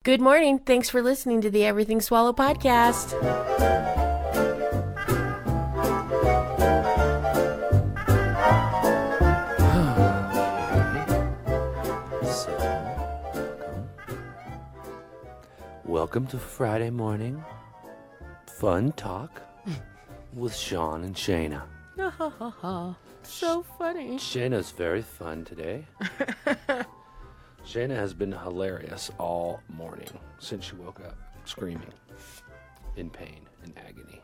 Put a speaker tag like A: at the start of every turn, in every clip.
A: Good morning. Thanks for listening to the Everything Swallow podcast.
B: Welcome to Friday morning fun talk with Sean and Shayna.
A: So funny.
B: Shayna's very fun today. Shayna has been hilarious all morning since she woke up, screaming in pain and agony.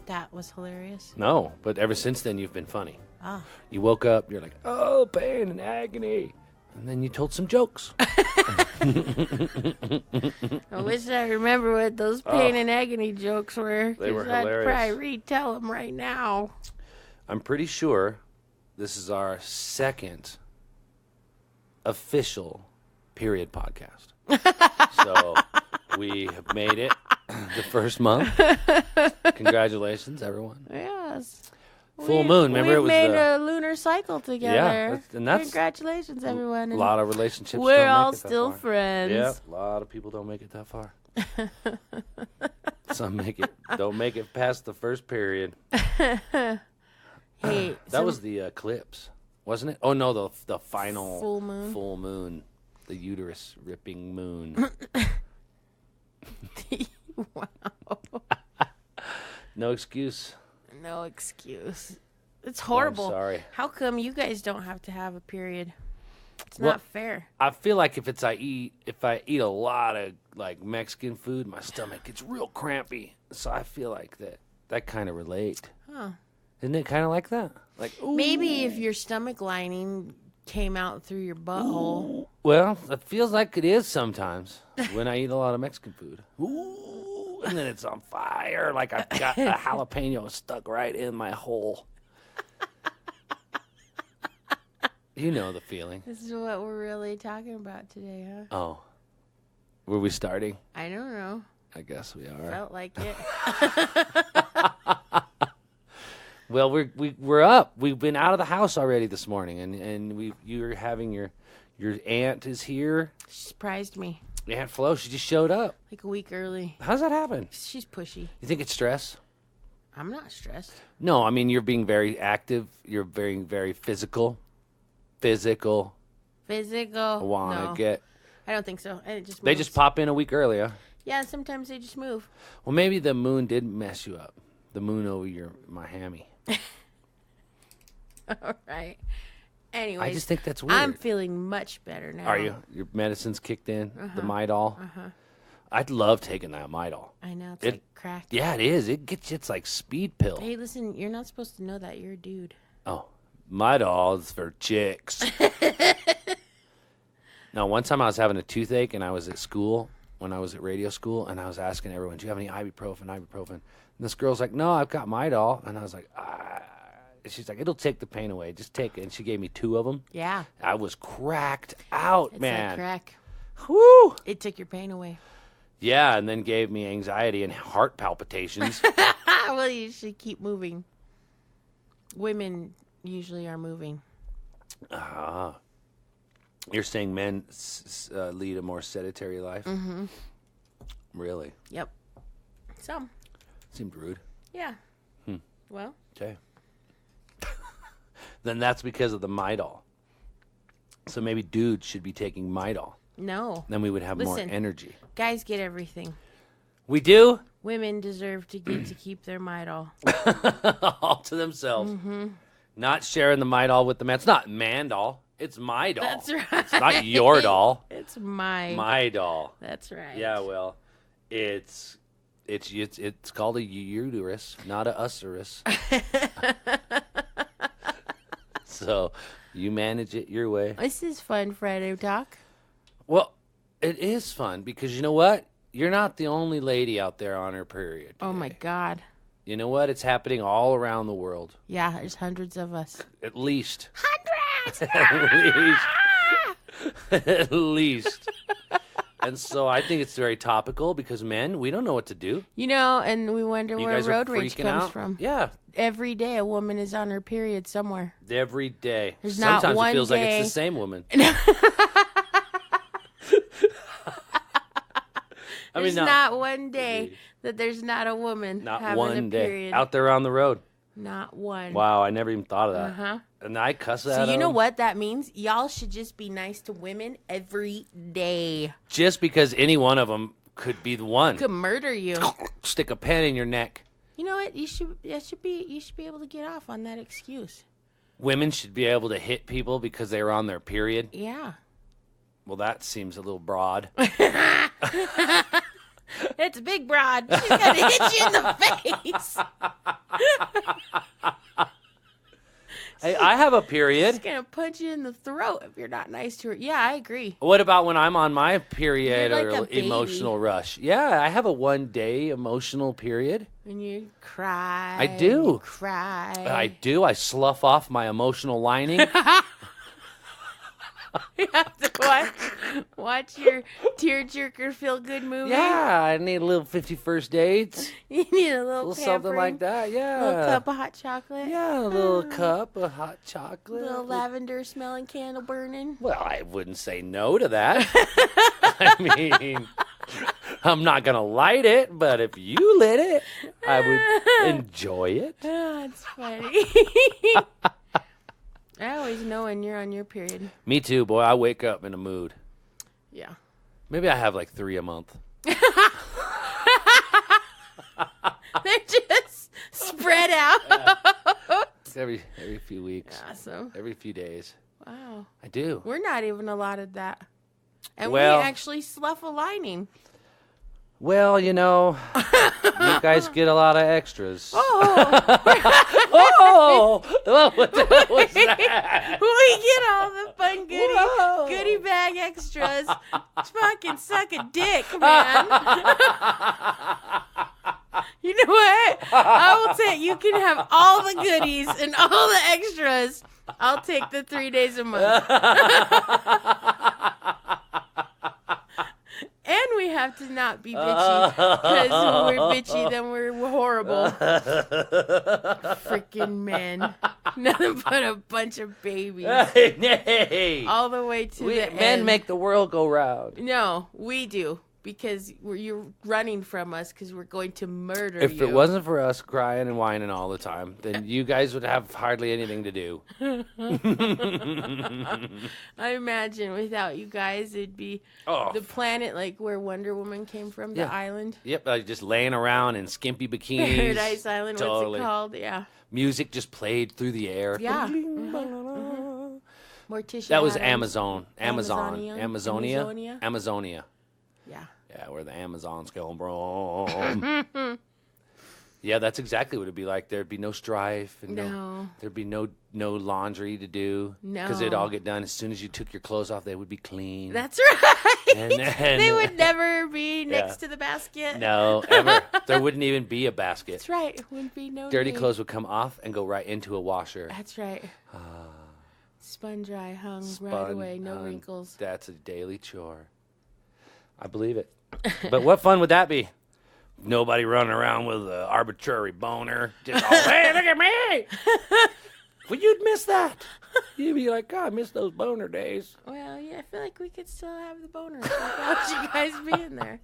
A: That was hilarious.
B: No, but ever since then you've been funny.
A: Ah.
B: You woke up, you're like, oh, pain and agony. And then you told some jokes.
A: I wish I remember what those pain and agony jokes were.
B: They were
A: 'cause I'd
B: hilarious.
A: probably retell them right now.
B: I'm pretty sure this is our second official period podcast. So we have made it the first month. Congratulations, everyone.
A: Yes.
B: Full moon. Remember, it was
A: we made a lunar cycle together.
B: Yeah, that's
A: Congratulations, everyone.
B: a lot of relationships.
A: We're
B: don't make
A: all
B: it that
A: still
B: far.
A: friends.
B: Yeah, a lot of people don't make it that far. Some don't make it past the first period.
A: Hey,
B: That was the eclipse, wasn't it? Oh no, the final
A: full moon.
B: The uterus ripping moon.
A: Wow.
B: No excuse.
A: No excuse. It's horrible.
B: I'm sorry.
A: How come you guys don't have to have a period? It's
B: Well,
A: not fair.
B: I feel like if I eat a lot of like Mexican food, my stomach gets real crampy. So I feel like that kind of relate.
A: Huh.
B: Isn't it kind of like that? Like, ooh.
A: Maybe if your stomach lining came out through your butthole.
B: Well, it feels like it is sometimes when I eat a lot of Mexican food. Ooh, and then it's on fire, like I've got a jalapeno stuck right in my hole. You know the feeling.
A: This is what we're really talking about today, huh?
B: Oh, were we starting?
A: I don't know.
B: I guess we are.
A: Felt like it.
B: Well, we're up. We've been out of the house already this morning, and you're having your aunt is here.
A: She surprised me.
B: Aunt Flo, she just showed up.
A: Like a week early.
B: How's that happen?
A: She's pushy.
B: You think it's stress?
A: I'm not stressed.
B: No, I mean you're being very active. You're very, very physical. Physical.
A: No,
B: Get.
A: I don't think so. It just
B: They
A: moves.
B: just pop in a week earlier.
A: Yeah, sometimes they just move.
B: Well, maybe the moon did mess you up. The moon over my hammy.
A: All right. Anyways,
B: I just think that's weird.
A: I'm feeling much better now.
B: Are you? Your medicine's kicked in. The Midol. I'd love taking that Midol.
A: I know. It's
B: It-
A: like crack.
B: Yeah, it is. It's like speed pill.
A: Hey, listen, you're not supposed to know that. You're a dude.
B: Oh, Midol is for chicks. No, one time I was having a toothache and I was at school when I was at radio school and I was asking everyone, "Do you have any ibuprofen?" And this girl's like, "No, I've got Midol." And I was like, "Ah." She's like, "It'll take the pain away. Just take it." And she gave me 2 of them.
A: Yeah.
B: I was cracked out,
A: It's
B: man.
A: like crack.
B: Whew.
A: It took your pain away.
B: Yeah, and then gave me anxiety and heart palpitations.
A: Well, you should keep moving. Women usually are moving.
B: You're saying men lead a more sedentary life? Mm-hmm. Really?
A: Yep. Some.
B: Seemed rude.
A: Yeah. Well.
B: Okay. Then that's because of the Midol. So maybe dudes should be taking Midol.
A: No.
B: Then we would have
A: Listen.
B: more energy.
A: Guys get everything.
B: We do?
A: Women deserve to get to keep their Midol.
B: All to themselves. Mm-hmm. Not sharing the Midol with the man. It's not Mandol. It's my doll.
A: That's right.
B: It's not your doll.
A: It's my.
B: My doll.
A: That's right.
B: Yeah, well, it's called a uterus, not a uterus. So you manage it your way.
A: This is fun Friday talk.
B: Well, it is fun because you know what? You're not the only lady out there on her period.
A: Oh my God.
B: You know what? It's happening all around the world.
A: Yeah, there's hundreds of us.
B: At least.
A: Hundreds!
B: At least. And so I think it's very topical because men, we don't know what to do.
A: You know, and we wonder
B: You
A: where
B: guys are
A: road rage
B: freaking
A: comes
B: out.
A: from.
B: Yeah.
A: Every day a woman is on her period somewhere.
B: Every day.
A: There's not
B: Sometimes it feels
A: one
B: like it's the
A: day-
B: same woman.
A: There's not one day that there's not a woman
B: Not
A: having
B: one
A: a
B: day.
A: period.
B: Out there on the road.
A: Not one.
B: Wow, I never even thought of that.
A: Uh-huh.
B: And I cuss that
A: So you
B: out.
A: know what that means? Y'all should just be nice to women every day.
B: Just because any one of them could be the one.
A: Could murder you.
B: Stick a pen in your neck.
A: You know what? You should be able to get off on that excuse.
B: Women should be able to hit people because they were on their period.
A: Yeah.
B: Well, that seems a little broad.
A: It's a big broad. She's gonna hit you in the face.
B: Hey, I have a period.
A: She's gonna punch you in the throat if you're not nice to her. Yeah, I agree.
B: What about when I'm on my period
A: You're like
B: or
A: a baby.
B: emotional rush? Yeah, I have a 1-day emotional period.
A: And you cry.
B: I do.
A: You cry.
B: I do. I slough off my emotional lining.
A: You have to watch your tearjerker feel good movie.
B: Yeah, I need a little 51st dates.
A: You need a little
B: Something like that, yeah.
A: A little cup of hot chocolate.
B: Yeah, a little cup of hot
A: A
B: chocolate.
A: little lavender smelling candle burning.
B: Well, I wouldn't say no to that. I mean, I'm not going to light it, but if you lit it, I would enjoy it.
A: Oh, it's funny. I always know when you're on your period.
B: Me too, boy. I wake up in a mood.
A: Yeah.
B: Maybe I have like 3 a month.
A: They're just spread out.
B: It's every few weeks.
A: Awesome.
B: Every few days.
A: Wow.
B: I do.
A: We're not even allotted that. And
B: Well-
A: we actually slough a lining.
B: Well, you know, you guys get a lot of extras.
A: Oh,
B: Oh, what the hell was that?
A: we get all the fun
B: Whoa.
A: goodie bag extras. Fucking suck a dick, man. You know what? I will take. You can have all the goodies and all the extras. I'll take the 3 days a month. And we have to not be bitchy, because when we're bitchy, then we're horrible. Freaking men. Nothing but a bunch of babies.
B: Hey,
A: All the way to the
B: men
A: end.
B: make the world go round.
A: No, we do. Because you're running from us because we're going to murder
B: If
A: you.
B: it wasn't for us crying and whining all the time, then you guys would have hardly anything to do.
A: I imagine without you guys, it'd be
B: Oh,
A: the planet like where Wonder Woman came from, the
B: Yeah.
A: island.
B: yep, like just laying around in skimpy bikinis.
A: Paradise Island,
B: Totally.
A: what's it called? Yeah.
B: Music just played through the air.
A: Yeah.
B: Amazonia.
A: Morticia
B: That was
A: Adams.
B: Amazonia.
A: Amazonia?
B: Amazonia.
A: Yeah.
B: Yeah, where the Amazons go, bro. Yeah, that's exactly what it'd be like. There'd be no strife, and
A: No.
B: there'd be no laundry to do.
A: No.
B: Because they'd all get done as soon as you took your clothes off. They would be clean.
A: That's right.
B: And then-
A: they would never be
B: Yeah.
A: next to the basket.
B: No, ever. There wouldn't even be a basket.
A: That's right. It wouldn't be no
B: Dirty
A: need.
B: clothes would come off and go right into a washer.
A: That's right. Spun dry, hung right
B: Spun,
A: away, no
B: hung.
A: wrinkles.
B: That's a daily chore. I believe it. But what fun would that be? Nobody running around with an arbitrary boner. Just, oh, hey, look at me. Well, you'd miss that. You'd be like, God, I miss those boner days.
A: Well, yeah, I feel like we could still have the boners without you guys being there.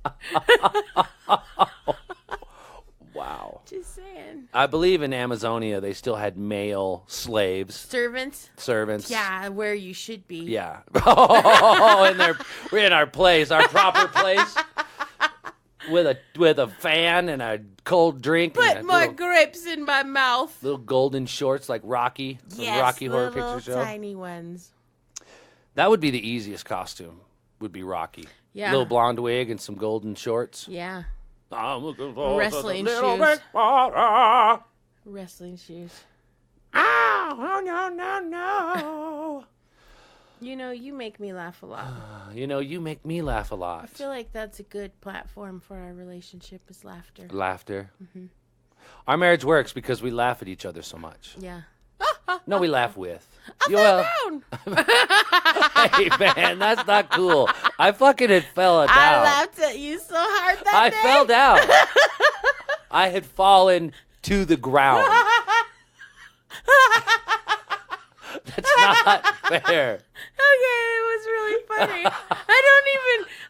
B: Wow.
A: Just saying.
B: I believe in Amazonia, they still had male slaves,
A: Servants?
B: servants.
A: Yeah, where you should be.
B: Yeah. Oh, we're in our place, our proper place. With a fan and a cold drink.
A: Put
B: and a
A: more
B: little,
A: grapes in my mouth.
B: little golden shorts like Rocky, the
A: Yes,
B: Rocky Horror
A: little
B: Picture Show.
A: tiny ones.
B: That would be the easiest costume. Would be Rocky.
A: Yeah.
B: Little blonde wig and some golden shorts.
A: Yeah.
B: I'm looking for
A: Wrestling
B: little
A: shoes.
B: big water.
A: Wrestling shoes.
B: Oh, no.
A: You know, you make me laugh a lot.
B: You know, you make me laugh a lot.
A: I feel like that's a good platform for our relationship is laughter.
B: Laughter. Our marriage works because we laugh at each other so much.
A: Yeah.
B: No, we laugh with.
A: Down.
B: Hey, man, that's not cool. I fucking had fell down.
A: I laughed at you so hard that
B: I
A: day.
B: fell down. I had fallen to the ground. That's not fair.
A: Okay, it was really funny.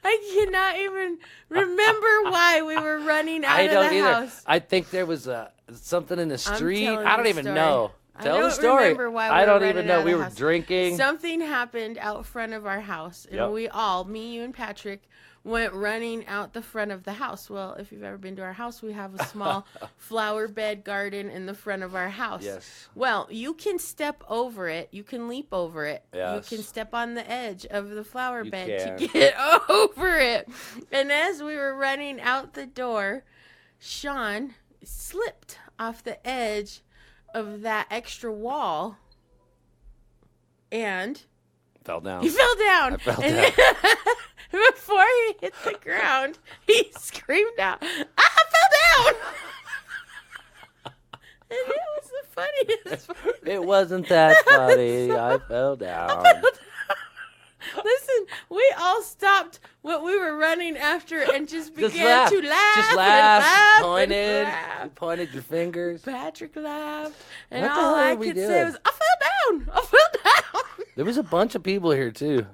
A: I cannot even remember why we were running out of the house.
B: I think there was something in the street. I don't even know. Tell
A: I
B: the
A: don't
B: story.
A: remember why we
B: I don't
A: were
B: even
A: running
B: know.
A: out
B: We
A: of the
B: were
A: house.
B: drinking.
A: Something happened out front of our house, and we all, me, you, and Patrick, went running out the front of the house. Well, if you've ever been to our house, we have a small flower bed garden in the front of our house.
B: Yes.
A: Well, you can step over it. You can leap over it.
B: Yes.
A: You can step on the edge of the flower bed
B: can.
A: to get over it. And as we were running out the door, Sean slipped off the edge of that extra wall and
B: Fell down.
A: he fell down.
B: I fell
A: And
B: down.
A: before he hit the ground, he screamed out, "I fell down!" And it was the funniest.
B: It wasn't that funny. I fell down.
A: Listen, we all stopped what we were running after and just began
B: laugh.
A: to laugh.
B: Just
A: and
B: laugh.
A: laugh
B: Pointed.
A: and laugh.
B: You pointed your fingers.
A: Patrick laughed, and
B: What the
A: all
B: hell
A: I
B: are we
A: could say
B: doing?
A: was, "I fell down! I fell down!"
B: There was a bunch of people here too.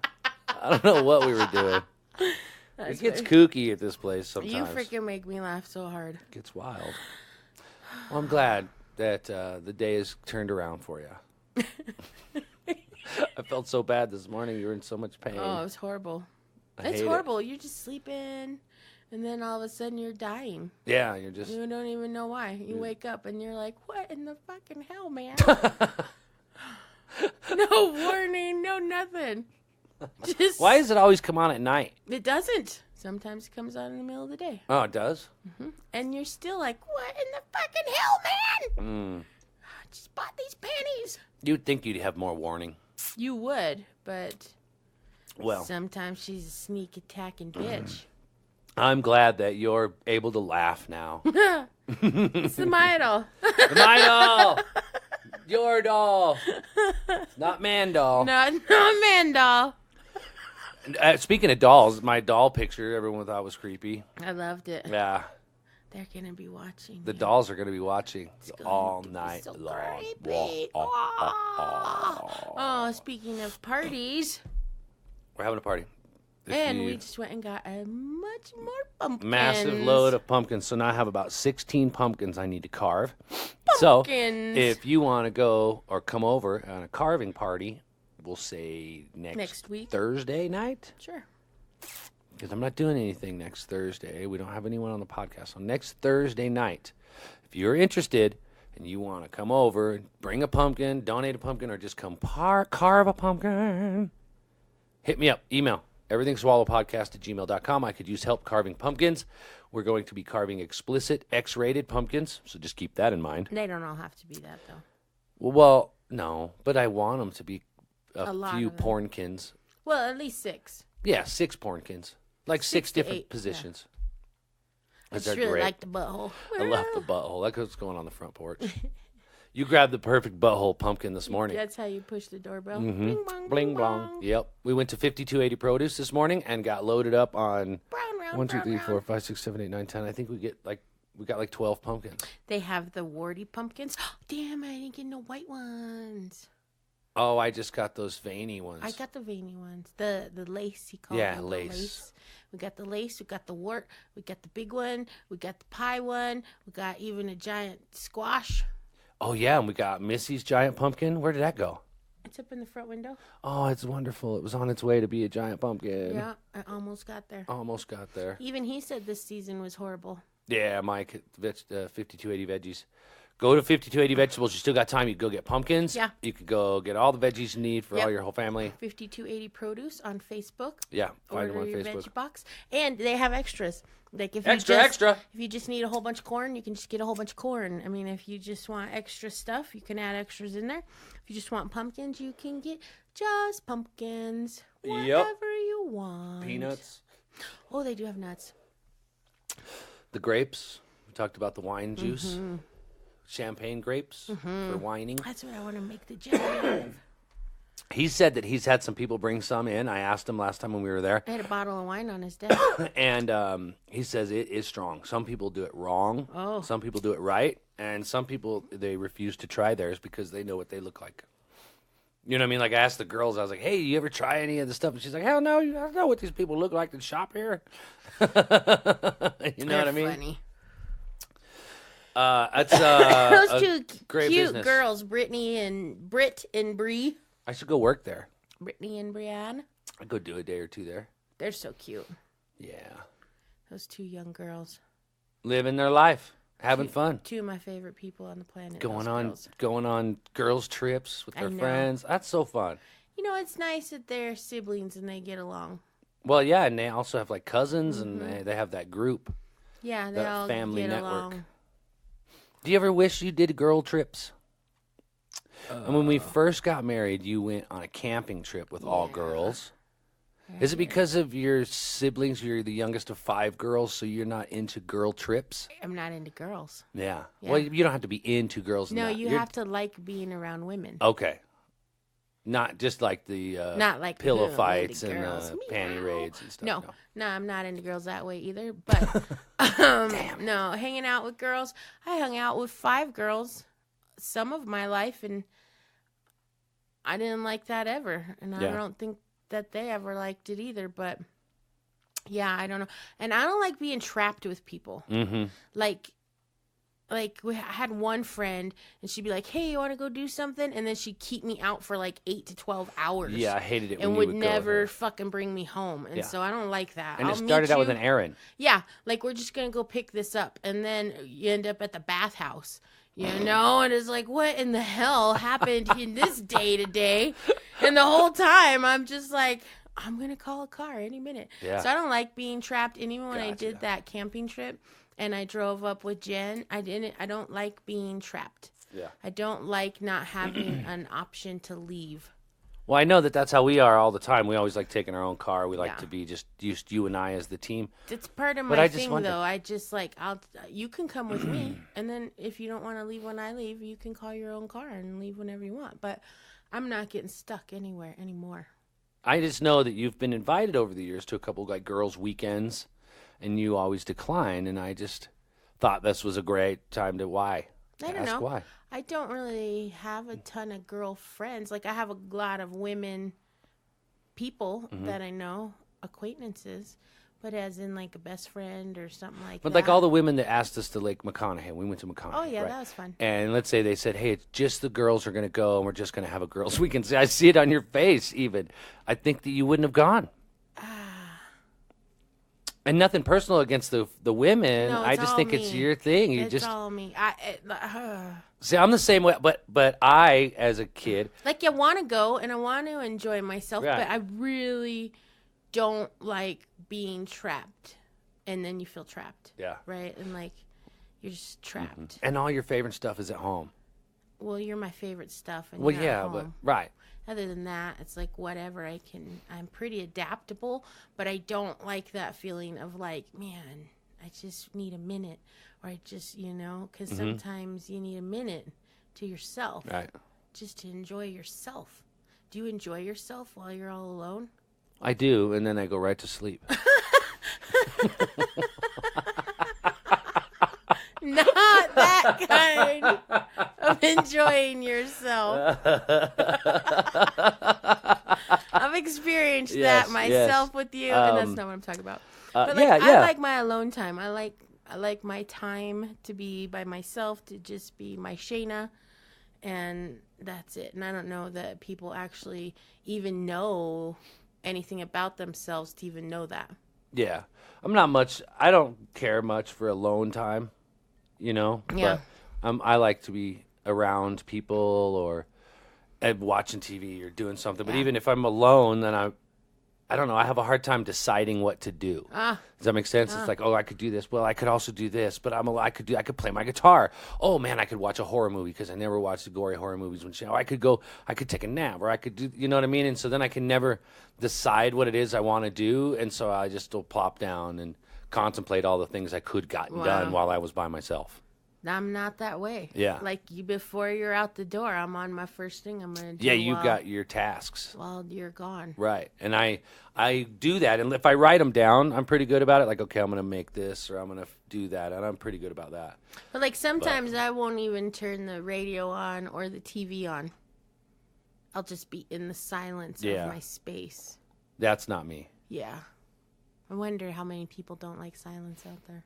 B: I don't know what we were doing.
A: That's
B: It gets
A: funny.
B: kooky at this place sometimes.
A: You freaking make me laugh so hard.
B: It gets wild. Well, I'm glad that the day has turned around for you. I felt so bad this morning. You were in so much pain.
A: Oh, it was horrible.
B: I
A: It's
B: hate
A: horrible. You're just sleeping, and then all of a sudden you're dying.
B: Yeah, you're just.
A: You don't even know why. You wake up and you're like, "What in the fucking hell, man?" No warning, no nothing. Just
B: Why does it always come on at night?
A: It doesn't. Sometimes it comes out in the middle of the day,
B: Oh, it does?
A: and you're still like, "What in the fucking hell, man?"
B: Mm.
A: I just bought these panties.
B: You'd think you'd have more warning.
A: You would, but
B: Well,
A: sometimes she's a sneak attacking bitch.
B: I'm glad that you're able to laugh now.
A: It's the my doll.
B: My doll! Your doll! Not man doll.
A: No, not man doll.
B: Speaking of dolls, my doll picture everyone thought was creepy.
A: I loved it.
B: Yeah,
A: They're gonna be watching.
B: the
A: you.
B: dolls are going to be watching
A: gonna
B: all
A: be
B: night
A: so
B: long.
A: creepy. Oh, speaking of parties,
B: We're having a party. If
A: and
B: you-
A: we just went and got a much more pumpkins.
B: massive load of pumpkins. So now I have about 16 pumpkins I need to carve. So
A: Pumpkins.
B: if you want to go or come over on a carving party, we'll say
A: Next week?
B: Thursday night.
A: Sure.
B: Because I'm not doing anything next Thursday. We don't have anyone on the podcast. So next Thursday night, if you're interested and you want to come over, bring a pumpkin, donate a pumpkin, or just come carve a pumpkin, hit me up. Email EverythingSwallowPodcast@gmail.com. I could use help carving pumpkins. We're going to be carving explicit X-rated pumpkins, so just keep that in mind.
A: They don't all have to be that though.
B: Well, no, but I want them to be
A: A lot
B: few
A: of them.
B: pornkins.
A: Well, at least 6.
B: Yeah, 6 pornkins. Like 6
A: to
B: different
A: 8, yeah.
B: positions.
A: I
B: Those
A: just
B: are
A: really
B: great.
A: like the butthole.
B: I love the butthole. That's what's going on the front porch. You grabbed the perfect butthole pumpkin this morning.
A: That's how you push the doorbell.
B: Mhm.
A: Bing bong,
B: Bling blong. Yep. We went to 5280 Produce this morning and got loaded up on
A: Brown round.
B: 1, 2,
A: brown
B: 3,
A: round.
B: 4, 5, 6, 7, 8, 9, 10. I think we got like 12 pumpkins.
A: They have the warty pumpkins. Damn, I didn't get no white ones.
B: Oh, I just got those veiny ones.
A: I got the veiny ones. The lace, he called
B: Yeah,
A: it. the
B: lace.
A: We got the lace. We got the wart. We got the big one. We got the pie one. We got even a giant squash.
B: Oh, yeah, and we got Missy's giant pumpkin. Where did that go?
A: It's up in the front window.
B: Oh, it's wonderful. It was on its way to be a giant pumpkin.
A: Yeah, I almost got there.
B: Almost got there.
A: Even he said this season was horrible.
B: Yeah, Mike, 5280 veggies. Go to 5280 vegetables. You still got time. You can go get pumpkins.
A: Yeah.
B: You could go get all the veggies you need for
A: Yep.
B: all your whole family.
A: 5280 Produce on Facebook.
B: Yeah, find them
A: Order
B: on
A: your
B: Facebook.
A: veggie box, and they have extras. Like if
B: Extra,
A: you just,
B: extra.
A: If you just need a whole bunch of corn, you can just get a whole bunch of corn. I mean, if you just want extra stuff, you can add extras in there. If you just want pumpkins, you can get just pumpkins. Whatever you want.
B: Peanuts.
A: Oh, they do have nuts.
B: The grapes. We talked about the wine juice. Champagne grapes for wining.
A: That's what I want to make the jelly of.
B: He said that he's had some people bring some in. I asked him last time when we were there.
A: I had a bottle of wine on his desk.
B: And he says it is strong. Some people do it wrong.
A: Oh.
B: Some people do it right. And some people, they refuse to try theirs because they know what they look like. You know what I mean? Like, I asked the girls, I was like, hey, you ever try any of the stuff? And she's like, hell no, I don't know what these people look like that shop here. You know what I mean?
A: Funny.
B: That's
A: Those two
B: great
A: cute
B: business.
A: girls, Britt and Bree.
B: I should go work there.
A: Brittany and Brianne.
B: I'd go do a day or two there.
A: They're so cute.
B: Yeah.
A: Those two young girls.
B: Living their life. Having fun.
A: Two of my favorite people on the planet.
B: Going on girls' trips with their friends. That's so fun.
A: You know, it's nice that they're siblings and they get along.
B: Well, yeah, and they also have like cousins, and they have that group.
A: Yeah, they
B: that
A: all
B: family
A: get
B: network.
A: along.
B: Do you ever wish you did girl trips? And when we first got married, you went on a camping trip with all girls. Is it because of your siblings? You're the youngest of 5 girls, so you're not into girl trips?
A: I'm not into girls.
B: Yeah. Well, you don't have to be into girls.
A: No, you have to like being around women.
B: Okay. Not just like the
A: not like
B: pillow fights and panty
A: Meow.
B: raids and stuff.
A: No, I'm not into girls that way either. But no, hanging out with girls. I hung out with 5 girls some of my life, and I didn't like that ever. And I don't think that they ever liked it either. But yeah, I don't know. And I don't like being trapped with people.
B: Mm-hmm.
A: Like I had one friend, and she'd be like, hey, you want to go do something? And then she'd keep me out for like 8 to 12 hours.
B: Yeah, I hated it when
A: and
B: you
A: would
B: would
A: never
B: go
A: fucking bring me home. And so I don't like that.
B: And it started out with an errand.
A: Yeah, like we're just going to go pick this up. And then you end up at the bathhouse, you know? And it's like, what in the hell happened in this day to day? And the whole time I'm just like, I'm going to call a car any minute.
B: Yeah.
A: So I don't like being trapped. And even when I did that camping trip, and I drove up with Jen, I don't like being trapped.
B: Yeah.
A: I don't like not having an option to leave.
B: Well, I know that that's how we are all the time. We always like taking our own car. We like to be just you and I as the team.
A: It's part of my thing, though. I just like, you can come with me, and then if you don't want to leave when I leave, you can call your own car and leave whenever you want. But I'm not getting stuck anywhere anymore.
B: I just know that you've been invited over the years to a couple like girls' weekends, and you always decline, and I just thought this was a great time to
A: I don't know.
B: why.
A: I don't really have a ton of girlfriends. Like, I have a lot of women people that I know, acquaintances, but as in, like, a best friend or something like that.
B: But, like, all the women that asked us to Lake McConaughey, we went to McConaughey.
A: Oh, yeah,
B: right?
A: that was fun.
B: And let's say they said, hey, it's just the girls are going to go, and we're just going to have a girls' weekend. See, I see it on your face, even. I think that you wouldn't have gone. And nothing personal against the women.
A: No,
B: I just think it's your thing.
A: It's all me.
B: See, I'm the same way, but I, as a kid,
A: like, I want to go and I want to enjoy myself,
B: Right.
A: but I really don't like being trapped. And then you feel trapped.
B: Yeah.
A: Right? And like, you're just trapped.
B: and all your favorite stuff is at home.
A: Well, you're my favorite stuff. And
B: Well,
A: you're
B: yeah,
A: at home.
B: but right.
A: Other than that, it's like whatever. I'm pretty adaptable, but I don't like that feeling of like, man, I just need a minute, or I just, because sometimes you need a minute to yourself,
B: Right.
A: just to enjoy yourself. Do you enjoy yourself while you're all alone?
B: I do, and then I go right to sleep.
A: Not that kind of enjoying yourself. I've experienced that myself with you, and that's not what I'm talking about. But like, I like my alone time. I like my time to be by myself, to just be my Shayna, and that's it. And I don't know that people actually even know anything about themselves to even know that.
B: Yeah. I don't care much for alone time,
A: Yeah.
B: But I like to be around people or watching TV or doing something. But even if I'm alone, then I don't know, I have a hard time deciding what to do. Does that make sense? It's like, oh, I could do this. Well, I could also do this, but I could play my guitar. Oh man, I could watch a horror movie because I never watched the gory horror movies I could take a nap, or I could do, you know what I mean? And so then I can never decide what it is I want to do, and so I just will plop down and contemplate all the things I could gotten done while I was by myself.
A: I'm not that way.
B: Yeah.
A: Like, before you're out the door, I'm on my first thing I'm going to do.
B: Yeah, you've got your tasks.
A: While you're gone.
B: Right. And I do that. And if I write them down, I'm pretty good about it. Like, okay, I'm going to make this or I'm going to do that. And I'm pretty good about that.
A: But, like, sometimes I won't even turn the radio on or the TV on. I'll just be in the silence
B: Yeah.
A: of my space.
B: That's not me.
A: Yeah. I wonder how many people don't like silence out there.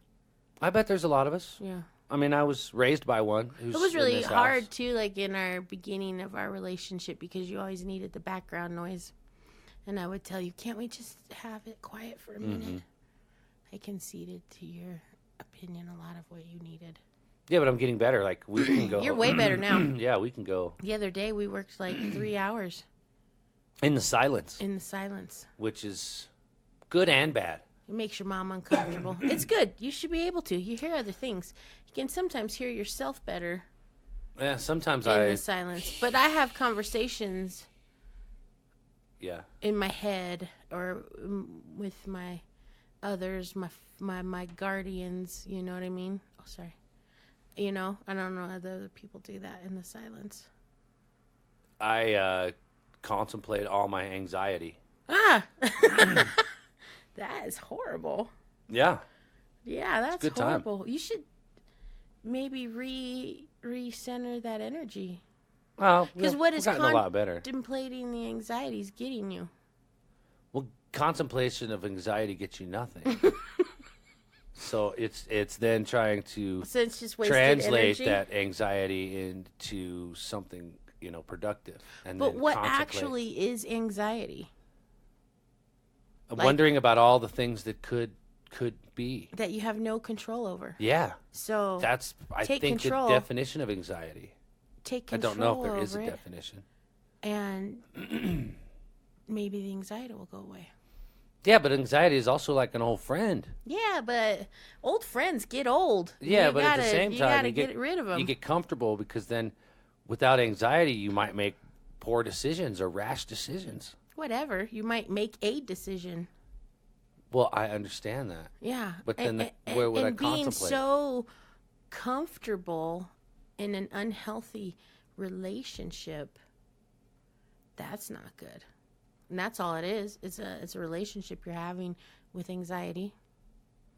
B: I bet there's a lot of us.
A: Yeah.
B: I mean, I was raised by one.
A: It was really hard, too, like in our beginning of our relationship, because you always needed the background noise. And I would tell you, can't we just have it quiet for a minute? I conceded to your opinion a lot of what you needed.
B: Yeah, but I'm getting better. Like, we can go.
A: You're way better now.
B: Yeah, we can go.
A: The other day, we worked like 3 hours.
B: In the silence.
A: In the silence.
B: Which is good and bad.
A: It makes your mom uncomfortable. It's good. You should be able to. You hear other things. You can sometimes hear yourself better.
B: Yeah, sometimes
A: in the silence. But I have conversations.
B: Yeah.
A: In my head or with my others, my guardians. You know what I mean? Oh, sorry. You know, I don't know how the other people do that in the silence.
B: I contemplate all my anxiety.
A: Ah. That is horrible.
B: Yeah.
A: Yeah, that's
B: good
A: horrible.
B: Time.
A: You should maybe recenter that energy.
B: Well,
A: because what is
B: a lot better.
A: Contemplating the anxiety is getting you?
B: Well, contemplation of anxiety gets you nothing. So it's then trying to
A: it's just
B: translate
A: energy?
B: that anxiety into something, productive.
A: But what actually is anxiety?
B: Wondering about all the things that could be
A: that you have no control over.
B: Yeah.
A: So
B: that's I think control. The definition of anxiety.
A: Take control.
B: I don't know if there is a definition.
A: And maybe the anxiety will go away.
B: Yeah, but anxiety is also like an old friend.
A: Yeah, but old friends get old.
B: Yeah, but at the same time,
A: you gotta get rid of them.
B: You get comfortable because then, without anxiety, you might make poor decisions or rash decisions.
A: Whatever. You might make a decision.
B: Well, I understand that.
A: Yeah.
B: But then where would I contemplate?
A: Being so comfortable in an unhealthy relationship, that's not good. And that's all it is. It's a relationship you're having with anxiety.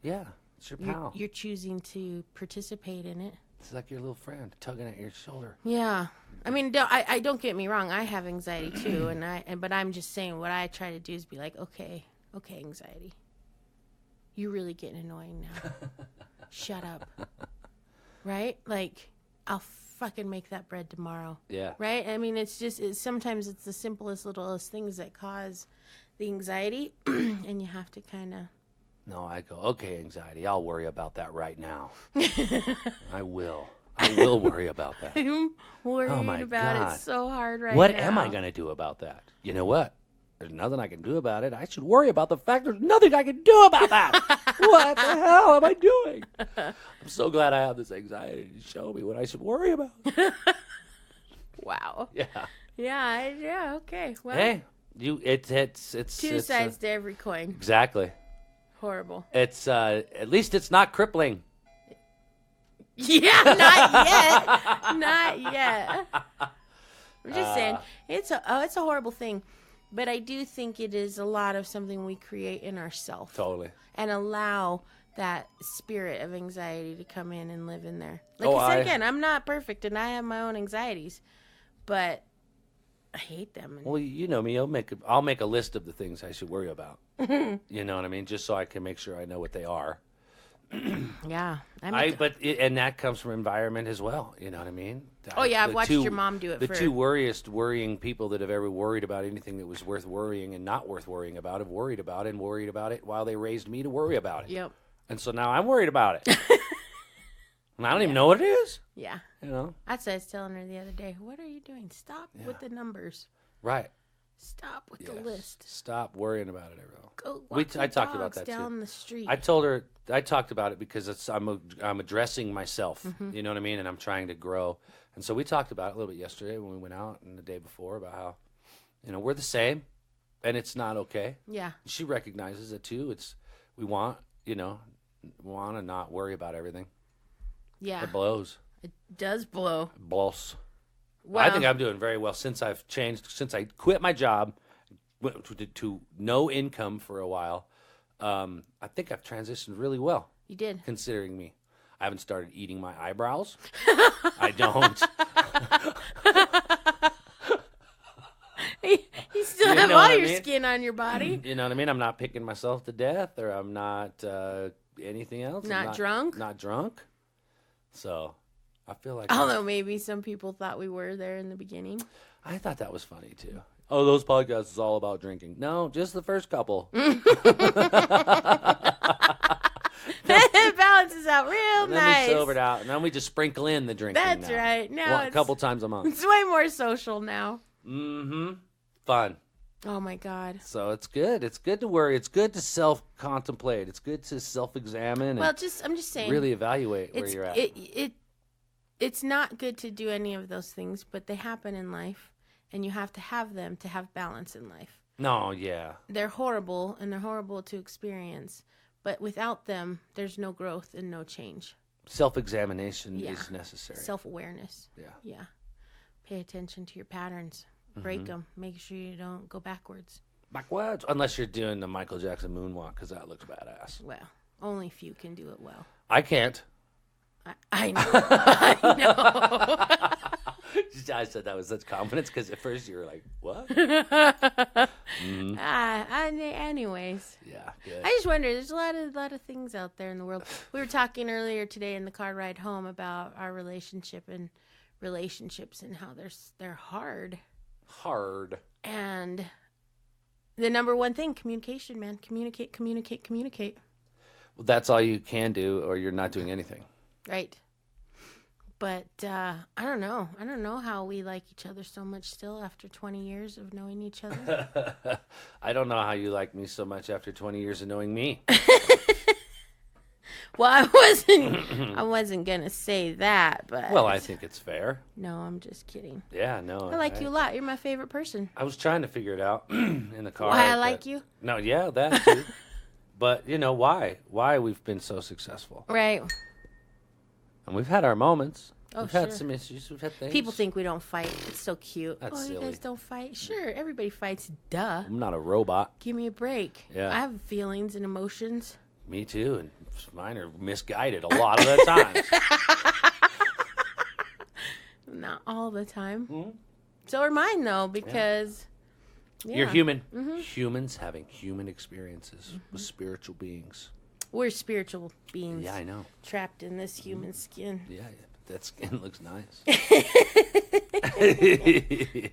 B: Yeah. It's your pal.
A: You're choosing to participate in it.
B: It's like your little friend tugging at your shoulder.
A: Yeah. I mean, I don't get me wrong. I have anxiety too, but I'm just saying what I try to do is be like, okay, anxiety. You're really getting annoying now. Shut up. Right? Like, I'll fucking make that bread tomorrow.
B: Yeah.
A: Right? I mean, sometimes it's the simplest, littlest things that cause the anxiety, and you have to kind of.
B: No, I go, okay, anxiety, I'll worry about that right now. I will worry about that.
A: I'm worried about it so hard right now.
B: What am I going to do about that? You know what? There's nothing I can do about it. I should worry about the fact there's nothing I can do about that. What the hell am I doing? I'm so glad I have this anxiety to show me what I should worry about.
A: Wow.
B: Yeah.
A: Yeah, okay. Well,
B: hey, it's
A: two sides to every coin.
B: Exactly.
A: Horrible.
B: It's at least it's not crippling.
A: Yeah, not yet. Not yet. I'm just saying it's a horrible thing, but I do think it is a lot of something we create in ourselves.
B: Totally.
A: And allow that spirit of anxiety to come in and live in there. Like I said again, I'm not perfect and I have my own anxieties, but I hate them.
B: Well, you know me. I'll make a list of the things I should worry about. You know what I mean? Just so I can make sure I know what they are.
A: Yeah.
B: And that comes from environment as well. You know what I mean?
A: I've watched your mom do it.
B: The two worrying people that have ever worried about anything that was worth worrying and not worth worrying about have worried about it and worried about it while they raised me to worry about it.
A: Yep.
B: And so now I'm worried about it. And I don't even know what it is.
A: Yeah.
B: You know?
A: That's what I was telling her the other day. What are you doing? Stop with the numbers.
B: Right.
A: Stop with the list.
B: Stop worrying about it, everyone.
A: Go walk I talked about that down too. The street.
B: I told her I talked about it because I'm addressing myself. Mm-hmm. You know what I mean? And I'm trying to grow. And so we talked about it a little bit yesterday when we went out and the day before about how, we're the same, and it's not okay.
A: Yeah.
B: She recognizes it too. We want to not worry about everything.
A: Yeah.
B: It blows.
A: It does blow.
B: It blows.
A: Well,
B: I think I'm doing very well since I quit my job to no income for a while. I think I've transitioned really well.
A: You did.
B: Considering me. I haven't started eating my eyebrows. I don't.
A: still have all your skin on your body.
B: You know what I mean? I'm not picking myself to death, or I'm not anything else.
A: Not drunk.
B: Not drunk. So I feel like.
A: Although maybe some people thought we were there in the beginning.
B: I thought that was funny too. Oh, those podcasts is all about drinking. No, just the first couple.
A: It balances out real
B: and then
A: nice.
B: We sobered out, and then we just sprinkle in the drinking.
A: That's
B: now.
A: right. Now
B: a couple times a month.
A: It's way more social now.
B: Mm-hmm. Fun.
A: Oh my God.
B: So it's good. It's good to worry. It's good to self-contemplate. It's good to self-examine.
A: Well, I'm just saying.
B: Really evaluate where you're at.
A: It's not good to do any of those things, but they happen in life, and you have to have them to have balance in life.
B: No, yeah.
A: They're horrible, and they're horrible to experience. But without them, there's no growth and no change.
B: Self-examination is necessary.
A: Self-awareness.
B: Yeah.
A: Yeah. Pay attention to your patterns. Break them. Make sure you don't go backwards.
B: Backwards? Unless you're doing the Michael Jackson moonwalk, because that looks badass.
A: Well, only few can do it well.
B: I can't.
A: I know. I know.
B: I said that with such confidence because at first you were like, what?
A: Anyways.
B: Yeah, good.
A: I just wonder, there's a lot of things out there in the world. We were talking earlier today in the car ride home about our relationship and relationships and how they're hard.
B: Hard.
A: And the number one thing, communication, man. Communicate.
B: Well, that's all you can do, or you're not doing anything.
A: Right. But I don't know. I don't know how we like each other so much still after 20 years of knowing each other.
B: I don't know how you like me so much after 20 years of knowing me.
A: Well, I wasn't going to say that, but...
B: Well, I think it's fair.
A: No, I'm just kidding.
B: Yeah, no.
A: I like you a lot. You're my favorite person.
B: I was trying to figure it out in the car.
A: Why I like you?
B: No, yeah, that too. But, why? Why we've been so successful.
A: Right.
B: And we've had our moments. We've
A: sure.
B: had some issues. We've had things.
A: People think we don't fight. It's so cute.
B: That's silly.
A: You guys don't fight? Sure, everybody fights. Duh.
B: I'm not a robot.
A: Give me a break.
B: Yeah.
A: I have feelings and emotions.
B: Me too, and mine are misguided a lot of the times.
A: Not all the time.
B: Mm-hmm.
A: So are mine, though, because... Yeah.
B: You're human. Mm-hmm. Humans having human experiences with spiritual beings.
A: We're spiritual beings.
B: Yeah, I know.
A: Trapped in this human skin.
B: Yeah, that skin looks nice.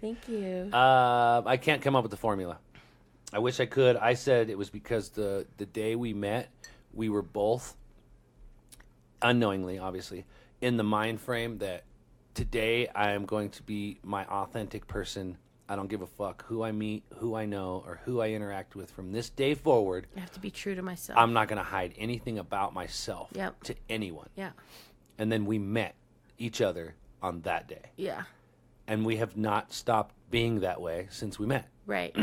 A: Thank you.
B: I can't come up with the formula. I wish I could. I said it was because the day we met, we were both, unknowingly, obviously, in the mind frame that today I am going to be my authentic person. I don't give a fuck who I meet, who I know, or who I interact with from this day forward.
A: I have to be true to myself.
B: I'm not going to hide anything about myself to anyone.
A: Yeah.
B: And then we met each other on that day.
A: Yeah.
B: And we have not stopped being that way since we met.
A: Right.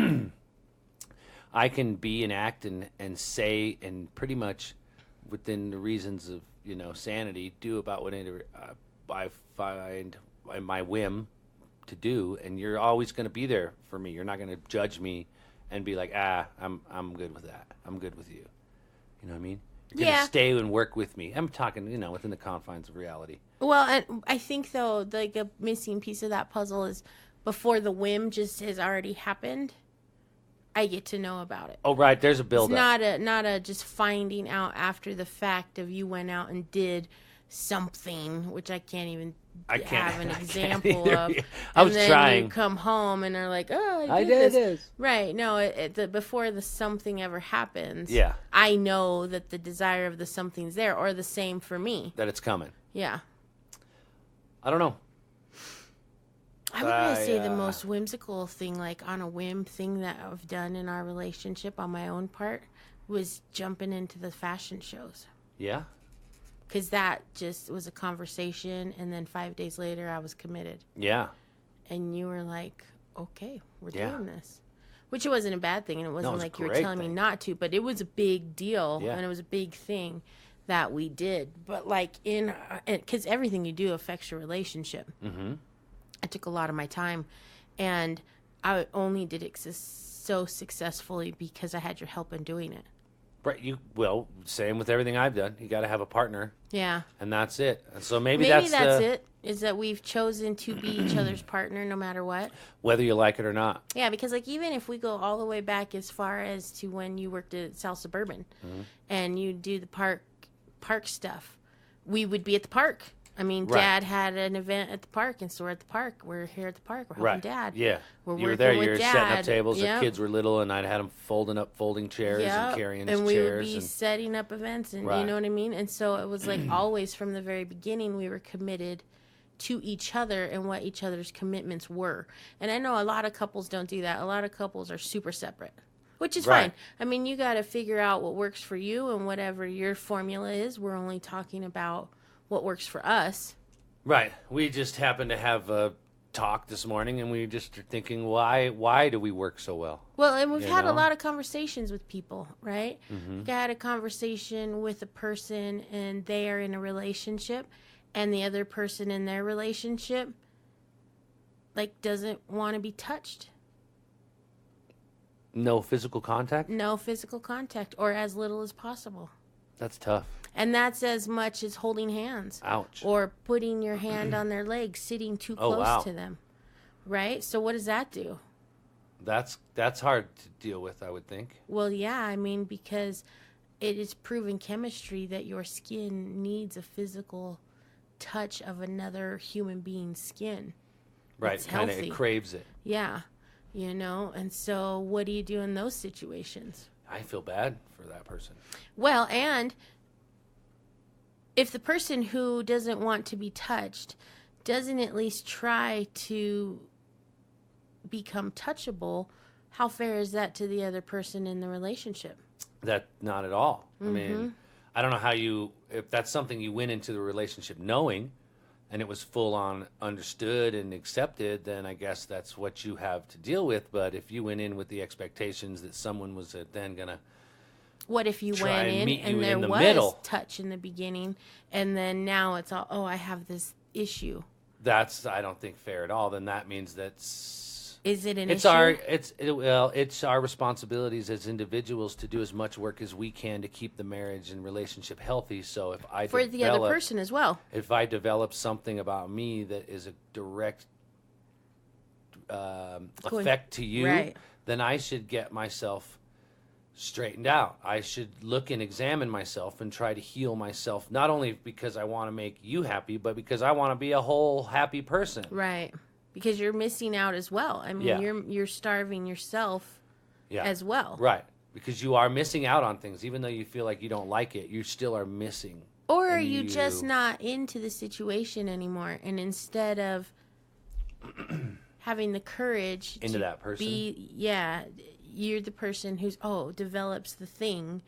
B: I can be and act and say and pretty much within the reasons of, sanity, do about what I find my whim to do, and you're always going to be there for me. You're not going to judge me and be like, I'm good with that. I'm good with you. You know what I mean? You're going to stay and work with me. I'm talking, within the confines of reality.
A: Well, and I think, though, like a missing piece of that puzzle is before the whim just has already happened, I get to know about it.
B: Oh, right. There's a build-up.
A: It's not a just finding out after the fact of you went out and did something, which I can't even have an example of.
B: I was
A: and then
B: trying.
A: You come home and are like, oh,
B: I did this.
A: Right. No, before the something ever happens, I know that the desire of the something's there, or the same for me.
B: That it's coming.
A: Yeah.
B: I don't know.
A: I would really say the most whimsical thing, like on a whim thing that I've done in our relationship on my own part, was jumping into the fashion shows.
B: Yeah?
A: Because that just was a conversation, and then 5 days later, I was committed.
B: Yeah.
A: And you were like, okay, we're doing this. Which it wasn't a bad thing, and it wasn't like you were telling me not to, but it was a big deal, and it was a big thing that we did. But like because everything you do affects your relationship. Mm-hmm. I took a lot of my time, and I only did it so successfully because I had your help in doing it.
B: Right. Same with everything I've done. You got to have a partner.
A: Yeah.
B: And that's it. And so maybe
A: that's it. Is that we've chosen to be each other's partner no matter what.
B: Whether you like it or not.
A: Yeah, because like even if we go all the way back as far as to when you worked at South Suburban and you do the park stuff, we would be at the park. I mean,
B: right.
A: Dad had an event at the park, and so we're at the park. We're here at the park. We're helping Dad.
B: Yeah.
A: We're
B: you were there. You were setting up tables. The kids were little, and I'd had them folding chairs and carrying chairs.
A: And we would be setting up events, and you know what I mean? And so it was like always from the very beginning, we were committed to each other and what each other's commitments were. And I know a lot of couples don't do that. A lot of couples are super separate, which is fine. I mean, you got to figure out what works for you, and whatever your formula is. We're only talking about what works for us.
B: Right. We just happened to have a talk this morning, and we just are thinking, why do we work so well?
A: Well, and we've had a lot of conversations with people, right? I had a conversation with a person, and they are in a relationship, and the other person in their relationship, like, doesn't want to be touched.
B: No physical contact?
A: No physical contact, or as little as possible.
B: That's tough.
A: And that's as much as holding hands.
B: Ouch.
A: Or putting your hand on their leg, sitting too close to them. Right? So what does that do?
B: That's hard to deal with, I would think.
A: Well, yeah, I mean, because it is proven chemistry that your skin needs a physical touch of another human being's skin.
B: Right, kind of, it craves it.
A: Yeah, and so what do you do in those situations?
B: I feel bad for that person.
A: Well, and if the person who doesn't want to be touched doesn't at least try to become touchable, how fair is that to the other person in the relationship?
B: That not at all. I mean, I don't know if that's something you went into the relationship knowing and it was full on understood and accepted, then I guess that's what you have to deal with. But if you went in with the expectations that someone was then going to
A: what if you went in and there was touch in the beginning, and then now it's all, I have this issue.
B: That's, I don't think, fair at all. Then that means that's...
A: Is it an issue?
B: It's our responsibilities as individuals to do as much work as we can to keep the marriage and relationship healthy. So if I
A: for the other person as well.
B: If I develop something about me that is a direct effect to you, then I should get myself straightened out. I should look and examine myself and try to heal myself, not only because I want to make you happy, but because I want to be a whole happy person.
A: Right. Because you're missing out as well. I mean, you're starving yourself as well.
B: Right. Because you are missing out on things. Even though you feel like you don't like it, you still are missing.
A: Or are you just not into the situation anymore? And instead of having the courage
B: into that person,
A: you're the person who's develops the thing,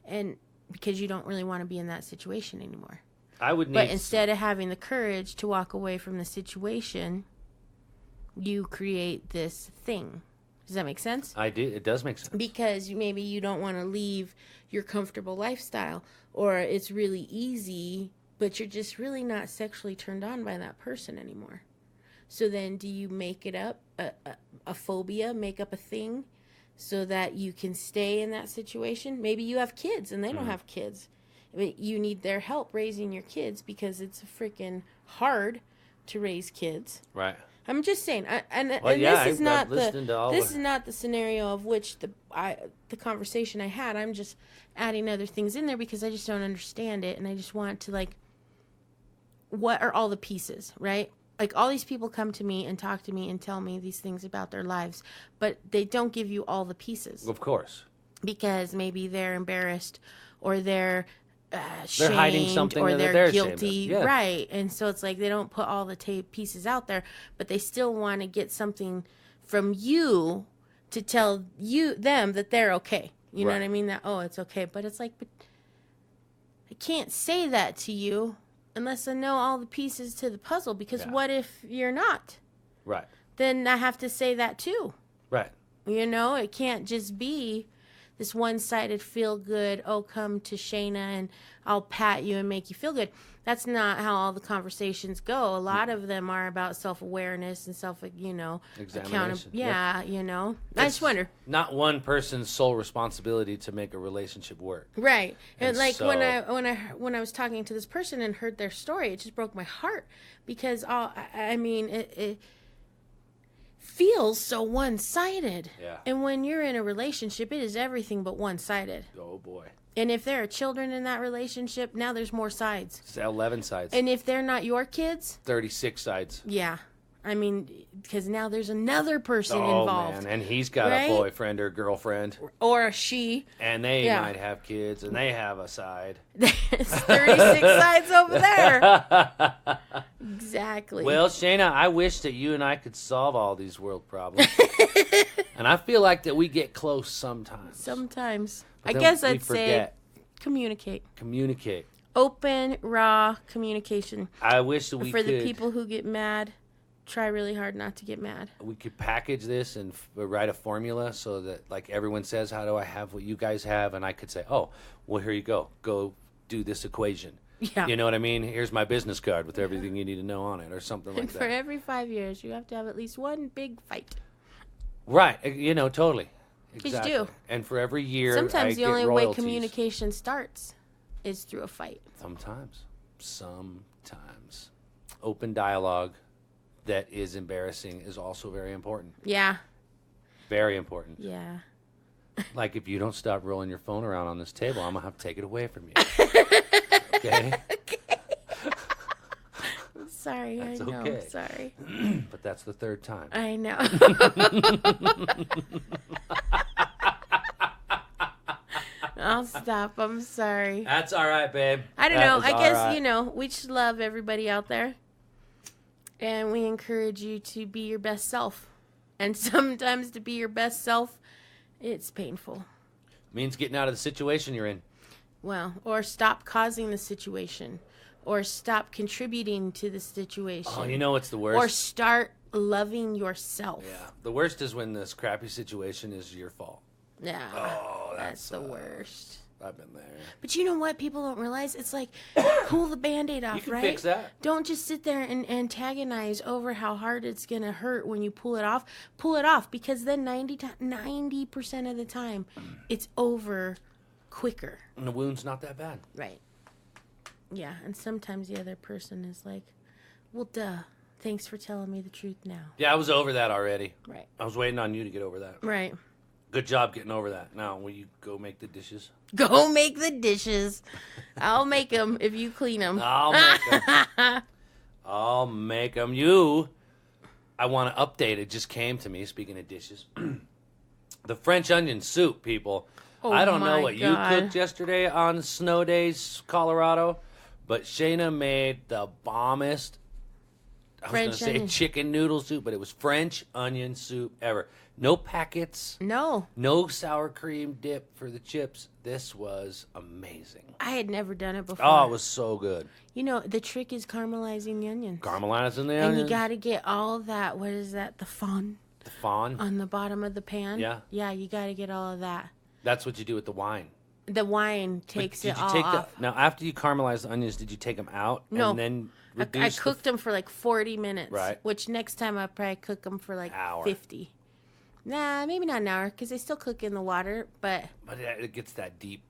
A: and because you don't really want to be in that situation anymore. But instead of having the courage to walk away from the situation, you create this thing. Does that make sense?
B: I do. It does make sense.
A: Because maybe you don't want to leave your comfortable lifestyle, or it's really easy, but you're just really not sexually turned on by that person anymore. So then do you make it up, a phobia, make up a thing so that you can stay in that situation? Maybe you have kids and they don't have kids. But you need their help raising your kids because it's freaking hard to raise kids.
B: Right.
A: I'm just saying, this is not the scenario of which the conversation I had. I'm just adding other things in there because I just don't understand it, and I just want to what are all the pieces, right? Like all these people come to me and talk to me and tell me these things about their lives, but they don't give you all the pieces.
B: Of course,
A: because maybe they're embarrassed or they're
B: they're hiding something
A: or
B: that
A: they're guilty, right? And so it's like they don't put all the pieces out there, but they still want to get something from you to tell them that they're okay. You know what I mean? That it's okay, but it's like, but I can't say that to you unless I know all the pieces to the puzzle. Because what if you're not? Right. Then I have to say that too. Right. It can't just be this one-sided feel good, oh, come to Shayna and I'll pat you and make you feel good. That's not how all the conversations go. A lot of them are about self-awareness and
B: examination.
A: Yeah, I just wonder.
B: Not one person's sole responsibility to make a relationship work.
A: Right. And like so, when I was talking to this person and heard their story, it just broke my heart because it feels so one-sided.
B: Yeah.
A: And when you're in a relationship, it is everything but one-sided.
B: Oh boy.
A: And if there are children in that relationship, now there's more sides.
B: It's 11 sides.
A: And if they're not your kids,
B: 36 sides.
A: Yeah. I mean, because now there's another person involved.
B: Oh, man. And he's got a boyfriend or girlfriend.
A: Or a she.
B: And they might have kids, and they have a side.
A: There's 36 sides over there. Exactly.
B: Well, Shayna, I wish that you and I could solve all these world problems. And I feel like that we get close sometimes.
A: Sometimes. I guess I'd say communicate.
B: Communicate.
A: Open, raw communication.
B: I wish that we could.
A: For the people who get mad, try really hard not to get mad.
B: We could package this and write a formula so that, like, everyone says, how do I have what you guys have? And I could say, oh, well, here you go. Go do this equation.
A: Yeah.
B: You know what I mean? Here's my business card with everything you need to know on it or something like
A: and
B: that.
A: For every 5 years, you have to have at least one big fight.
B: Right. Totally. Exactly.
A: You do.
B: And for every year,
A: sometimes the only
B: royalties.
A: way communication starts is through a fight.
B: Sometimes. Open dialogue that is embarrassing is also very important.
A: Yeah.
B: Very important.
A: Yeah.
B: Like, if you don't stop rolling your phone around on this table, I'm going to have to take it away from you. Okay?
A: I'm sorry.
B: That's
A: I know.
B: okay.
A: I'm sorry.
B: But that's the third time.
A: I know. I'll stop. I'm sorry.
B: That's all right, babe.
A: I don't know. I guess, we just love everybody out there. And we encourage you to be your best self. And sometimes to be your best self, it's painful.
B: Means getting out of the situation you're in.
A: Well, or stop causing the situation. Or stop contributing to the situation.
B: Oh, you know what's the worst?
A: Or start loving yourself.
B: Yeah. The worst is when this crappy situation is your fault.
A: Yeah.
B: Oh,
A: that's the worst.
B: I've been there.
A: But you know what people don't realize? It's like, pull the Band-Aid off,
B: you can
A: right?
B: Fix that.
A: Don't just sit there and antagonize over how hard it's going to hurt when you pull it off. Pull it off, because then 90% of the time, it's over quicker.
B: And the wound's not that bad.
A: Right. Yeah, and sometimes the other person is like, well, duh. Thanks for telling me the truth now.
B: Yeah, I was over that already.
A: Right.
B: I was waiting on you to get over that.
A: Right.
B: Good job getting over that. Now, will you go make the dishes?
A: Go make the dishes. I'll make them if you clean them.
B: I'll make them. I'll make them. I want to update. It just came to me, speaking of dishes. The French onion soup, people.
A: Oh,
B: I don't know what
A: God.
B: you cooked yesterday on Snow Days, Colorado, but Shayna made the bombest, I was going to say chicken noodle soup, but it was French onion soup ever. No packets.
A: No.
B: No sour cream dip for the chips. This was amazing.
A: I had never done it before.
B: Oh, it was so good.
A: You know, the trick is caramelizing the onions.
B: Caramelizing the onions.
A: And you got to get all that, what is that, the fond?
B: The fond?
A: On the bottom of the pan.
B: Yeah.
A: Yeah, you got to get all of that.
B: That's what you do with the wine.
A: The wine takes it all off.
B: Now, after you caramelize the onions, did you take them out?
A: No.
B: And then
A: I cooked them for like 40 minutes.
B: Right.
A: Which next time I'll probably cook them for like
B: hour.
A: 50. Nah, maybe not an hour, because they still cook in the water, but
B: it gets that deep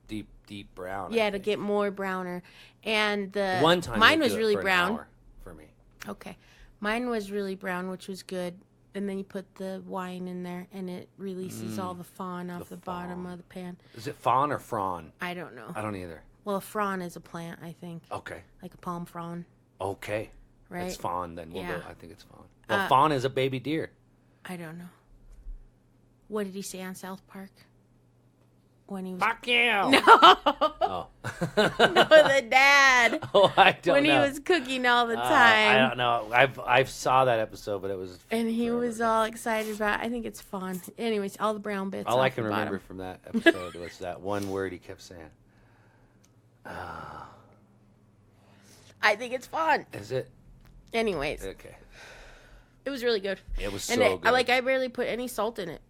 B: brown.
A: Yeah, to get more browner. And
B: one time
A: mine was really brown.
B: An hour for me.
A: Okay. Mine was really brown, which was good. And then you put the wine in there, and it releases all the fond off the bottom of the pan.
B: Is it fawn or frond?
A: I don't know.
B: I don't either.
A: Well, a frond is a plant, I think.
B: Okay.
A: Like a palm frond.
B: Okay.
A: Right?
B: It's fawn, then. We'll
A: Yeah.
B: go. I think it's fawn. Well, fawn is a baby deer.
A: I don't know. What did he say on South Park? When he was...
B: Fuck you!
A: No!
B: Oh.
A: No, the dad.
B: Oh, I don't know.
A: When he was cooking all the time.
B: I don't know. I saw that episode, but it was...
A: And he was all excited about it. I think it's fun. Anyways, all the brown bits.
B: All I can remember from that episode was that one word he kept saying.
A: I think it's fun.
B: Is it?
A: Anyways.
B: Okay.
A: It was really good.
B: It was
A: and
B: so good.
A: I barely put any salt in it.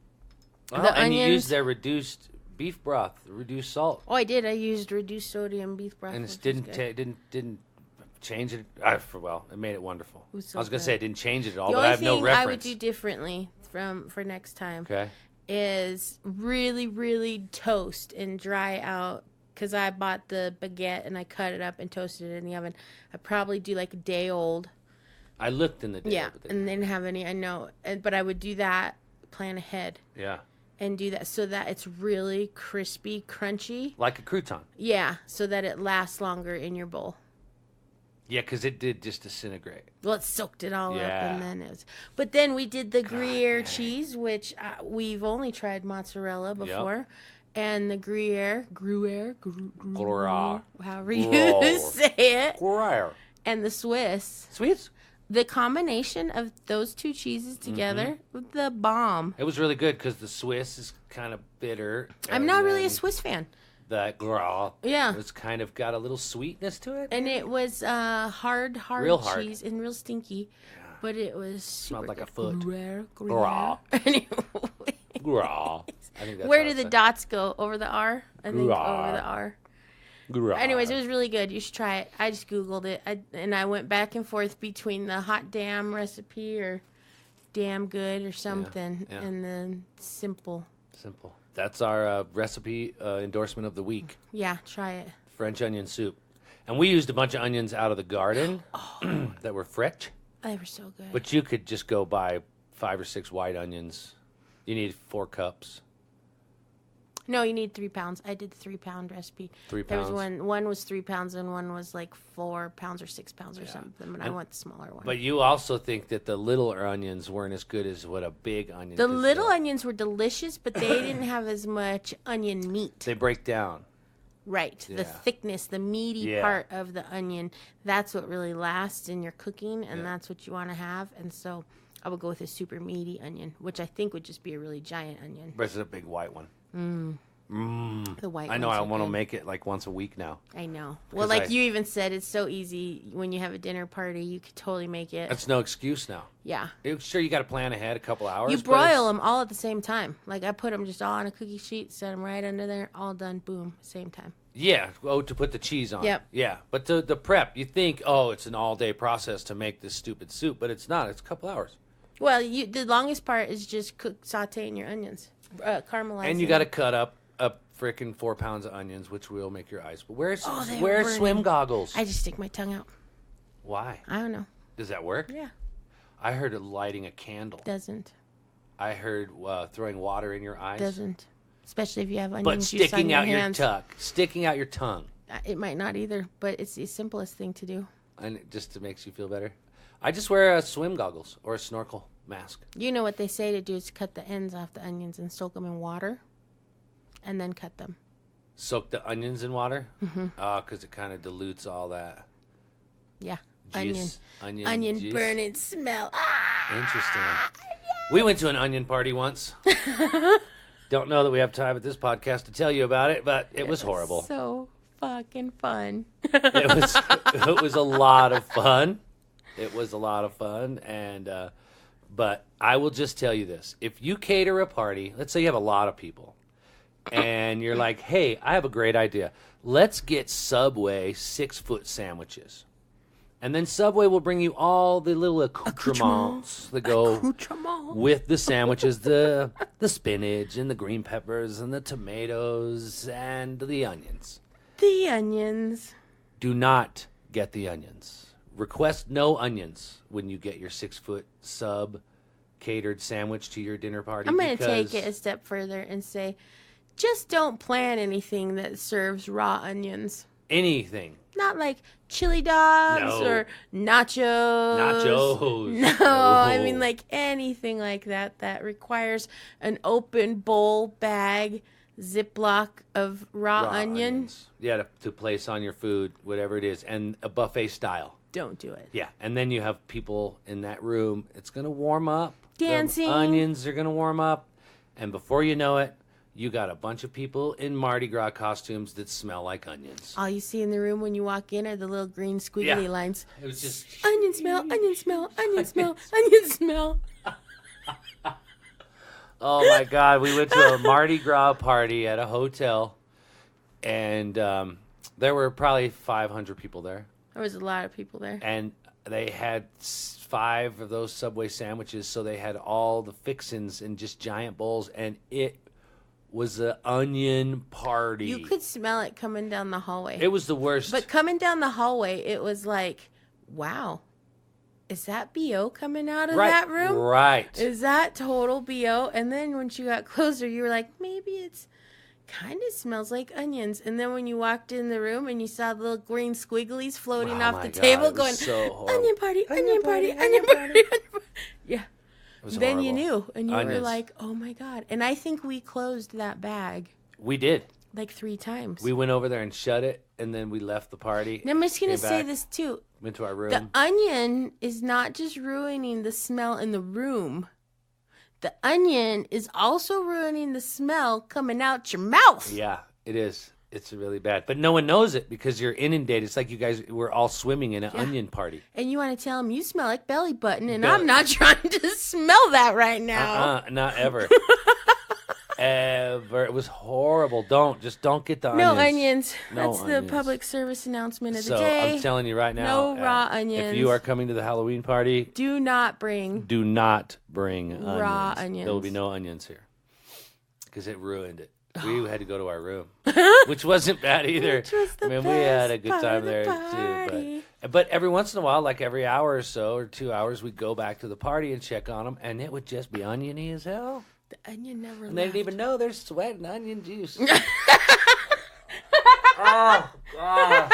B: Well, and you used their reduced beef broth, reduced salt.
A: Oh, I did. I used reduced sodium beef broth.
B: And it didn't change it. Well, it made it wonderful.
A: It was so
B: I was going to
A: good.
B: say it didn't change it at all,
A: The
B: but I have no
A: only thing
B: reference.
A: I would do differently for next time
B: Okay.
A: is really, really toast and dry out. Because I bought the baguette and I cut it up and toasted it in the oven. I'd probably do like a day old.
B: I looked in the day.
A: Yeah, and didn't have any. I know, but I would do that. Plan ahead.
B: Yeah.
A: And do that so that it's really crispy, crunchy.
B: Like a crouton.
A: Yeah, so that it lasts longer in your bowl.
B: Yeah, because it did just disintegrate.
A: Well, it soaked it all up,
B: Yeah.
A: and then it was. But then we did the Gruyere cheese, which we've only tried mozzarella before, and the Gruyere, however you say it,
B: Gruyere.
A: and the Swiss.
B: Sweets?
A: The combination of those two cheeses together, the bomb.
B: It was really good because the Swiss is kind of bitter.
A: I'm not really a Swiss fan.
B: The Gruyere.
A: Yeah.
B: It's kind of got a little sweetness to it.
A: And it was hard
B: Real hard.
A: cheese and real stinky, but it was super
B: Smelled like a
A: good.
B: foot.
A: Gruyere.
B: Gruyere. Gruyere. I think that's
A: Where
B: how
A: do
B: it's
A: the
B: said.
A: dots go? Over the R? I think over
B: Gruyere.
A: the R.
B: Gruyere.
A: Anyways, it was really good. You should try it. I just Googled it. And I went back and forth between the hot damn recipe or damn good or something
B: yeah.
A: and then simple.
B: Simple. That's our recipe endorsement of the week.
A: Yeah, try it.
B: French onion soup. And we used a bunch of onions out of the garden that were fresh.
A: They were so good.
B: But you could just go buy 5 or 6 white onions. You need 4 cups.
A: No, you need 3 pounds. I did the 3-pound recipe.
B: 3
A: There was
B: pounds.
A: one was 3 pounds and one was like 4 pounds or 6 pounds or something. But I want the smaller one.
B: But you also think that the little onions weren't as good as what a big onion.
A: The
B: 'cause
A: little onions were delicious, but they didn't have as much onion meat.
B: They break down.
A: Right.
B: Yeah.
A: The thickness, the meaty
B: Yeah.
A: part of the onion, that's what really lasts in your cooking, and that's what you want to have. And so I would go with a super meaty onion, which I think would just be a really giant onion.
B: But it's a big white one.
A: The white
B: I know.
A: ones
B: I
A: are
B: want to
A: good.
B: make it like once a week now.
A: I know. Well,
B: 'Cause
A: like you even said, it's so easy when you have a dinner party. You could totally make it.
B: That's no excuse now.
A: Yeah.
B: Sure, you got to plan ahead a couple hours.
A: You
B: but
A: broil
B: it's-
A: them all at the same time. Like I put them just all on a cookie sheet, set them right under there, all done, boom, same time.
B: Yeah. Oh, to put the cheese on.
A: Yep.
B: Yeah. But the prep, you think, oh, it's an all-day process to make this stupid soup, but it's not. It's a couple hours.
A: Well, the longest part is just sauteing your onions, caramelizing.
B: And you got to cut up a frickin' 4 pounds of onions, which will make your eyes. But where's
A: they were
B: where's
A: burning.
B: swim goggles?
A: I just stick my tongue out.
B: Why?
A: I don't know.
B: Does that work?
A: Yeah,
B: I heard it lighting a candle.
A: doesn't
B: I heard throwing water in your eyes.
A: doesn't. Especially if you have onion
B: But
A: juice on
B: sticking out your
A: hands.
B: sticking out your tongue,
A: It might not either, but it's the simplest thing to do.
B: and it just makes you feel better. I just wear a swim goggles or a snorkel mask.
A: You know what they say to do is cut the ends off the onions and soak them in water, and then cut them.
B: Soak the onions in water, because it kind of dilutes all that
A: Yeah,
B: juice.
A: onion
B: juice.
A: burning smell. Ah!
B: Interesting. We went to an onion party once. Don't know that we have time at this podcast to tell you about it, but it was horrible.
A: So fucking fun.
B: It was a lot of fun. It was a lot of fun, and but I will just tell you this: if you cater a party, let's say you have a lot of people, and you're like, "Hey, I have a great idea. Let's get Subway 6-foot sandwiches." And then Subway will bring you all the little accoutrements that go with the sandwiches, the spinach and the green peppers and the tomatoes and the onions.
A: The onions.
B: Do not get the onions. Request no onions when you get your 6-foot sub catered sandwich to your dinner party.
A: I'm going to
B: because
A: take it a step further and say, just don't plan anything that serves raw onions.
B: anything.
A: Not like chili dogs
B: No.
A: or nachos.
B: Nachos.
A: No, I mean like anything like that that requires an open bowl bag Ziploc of raw onion.
B: onions. Yeah, to place on your food, whatever it is, and a buffet style.
A: Don't do it.
B: Yeah, and then you have people in that room. It's going to warm up. The
A: Dancing.
B: onions are going to warm up. And before you know it, you got a bunch of people in Mardi Gras costumes that smell like onions.
A: All you see in the room when you walk in are the little green squiggly
B: Yeah.
A: lines.
B: It was just...
A: Onion smell, onion smell, onion smell, onion smell.
B: Oh, my God. We went to a Mardi Gras party at a hotel, and there were probably 500 people there.
A: There was a lot of people there.
B: And they had 5 of those Subway sandwiches, so they had all the fixins in just giant bowls, and it was an onion party.
A: You could smell it coming down the hallway.
B: It was the worst.
A: But coming down the hallway, it was like, wow. Is that BO coming out of that room?
B: Right.
A: Is that total BO? And then once you got closer, you were like, maybe it's kind of smells like onions. And then when you walked in the room and you saw the little green squigglies floating off the table going,
B: so
A: onion party, onion party, onion party. Yeah. Then
B: horrible.
A: you knew. And you
B: Onions.
A: were like, oh my God. And I think we closed that bag.
B: We did.
A: Like 3 times.
B: We went over there and shut it, and then we left the party.
A: And I'm just going to say this too.
B: Went to our room.
A: The onion is not just ruining the smell in the room. The onion is also ruining the smell coming out your mouth.
B: Yeah, it is. It's really bad. But no one knows it because you're inundated. It's like you guys were all swimming in an onion party.
A: And you want to tell them you smell like belly button, and I'm not trying to smell that right now.
B: Not ever. Ever. It was horrible. Don't get the onions.
A: No onions.
B: No
A: That's
B: onions.
A: the public service announcement of the
B: So
A: day.
B: I'm telling you right now.
A: No raw onions.
B: If you are coming to the Halloween party,
A: do not bring
B: onions.
A: raw onions.
B: There will be no onions here because it ruined it. We had to go to our room, which wasn't bad either.
A: Which was the
B: we had a
A: best
B: good
A: part
B: time
A: of the
B: there
A: party.
B: too. But every once in a while, like every hour or so or 2 hours, we'd go back to the party and check on them, and it would just be oniony as hell.
A: The onion never
B: And they
A: left.
B: didn't even know they're sweating onion juice. Oh, God.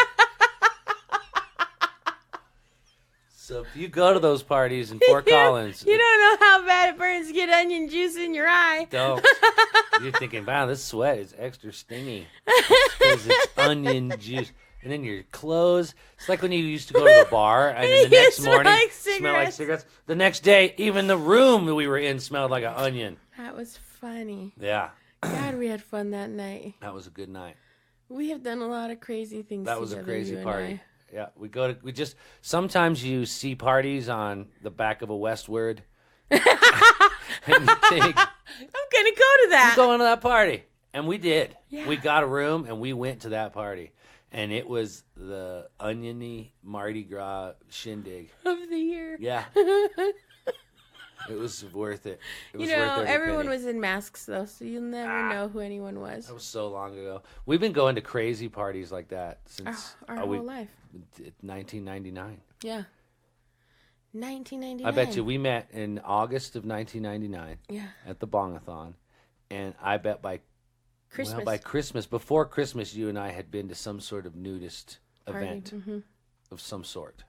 B: So if you go to those parties in Fort Collins,
A: You don't know how bad it burns to get onion juice in your eye.
B: don't. You're thinking, wow, this sweat is extra stingy because it's onion juice. And then your clothes. It's like when you used to go to the bar and then the
A: You
B: next
A: smell
B: morning
A: like
B: smell like cigarettes. The next day, even the room that we were in smelled like an onion.
A: That was funny.
B: Yeah,
A: God, we had fun that night.
B: that was a good night.
A: We have done a lot of crazy things.
B: That was a
A: together,
B: crazy
A: you and
B: party. Yeah, we just sometimes you see parties on the back of a Westward, and you think
A: I'm gonna go to that.
B: I'm going to that party, and we did.
A: Yeah.
B: We got a room and we went to that party, and it was the oniony Mardi Gras shindig.
A: Of the year.
B: Yeah, it was worth it. It was
A: You know,
B: worth every
A: everyone
B: penny.
A: was in masks though, so you'll never know who anyone was.
B: That was so long ago. We've been going to crazy parties like that since
A: Our whole life.
B: 1999.
A: Yeah. 1999.
B: I bet you we met in August of 1999
A: Yeah.
B: at the Bongathon, and I bet by
A: Christmas.
B: by Christmas, before Christmas, you and I had been to some sort of nudist
A: Party.
B: event
A: Mhm.
B: of some sort.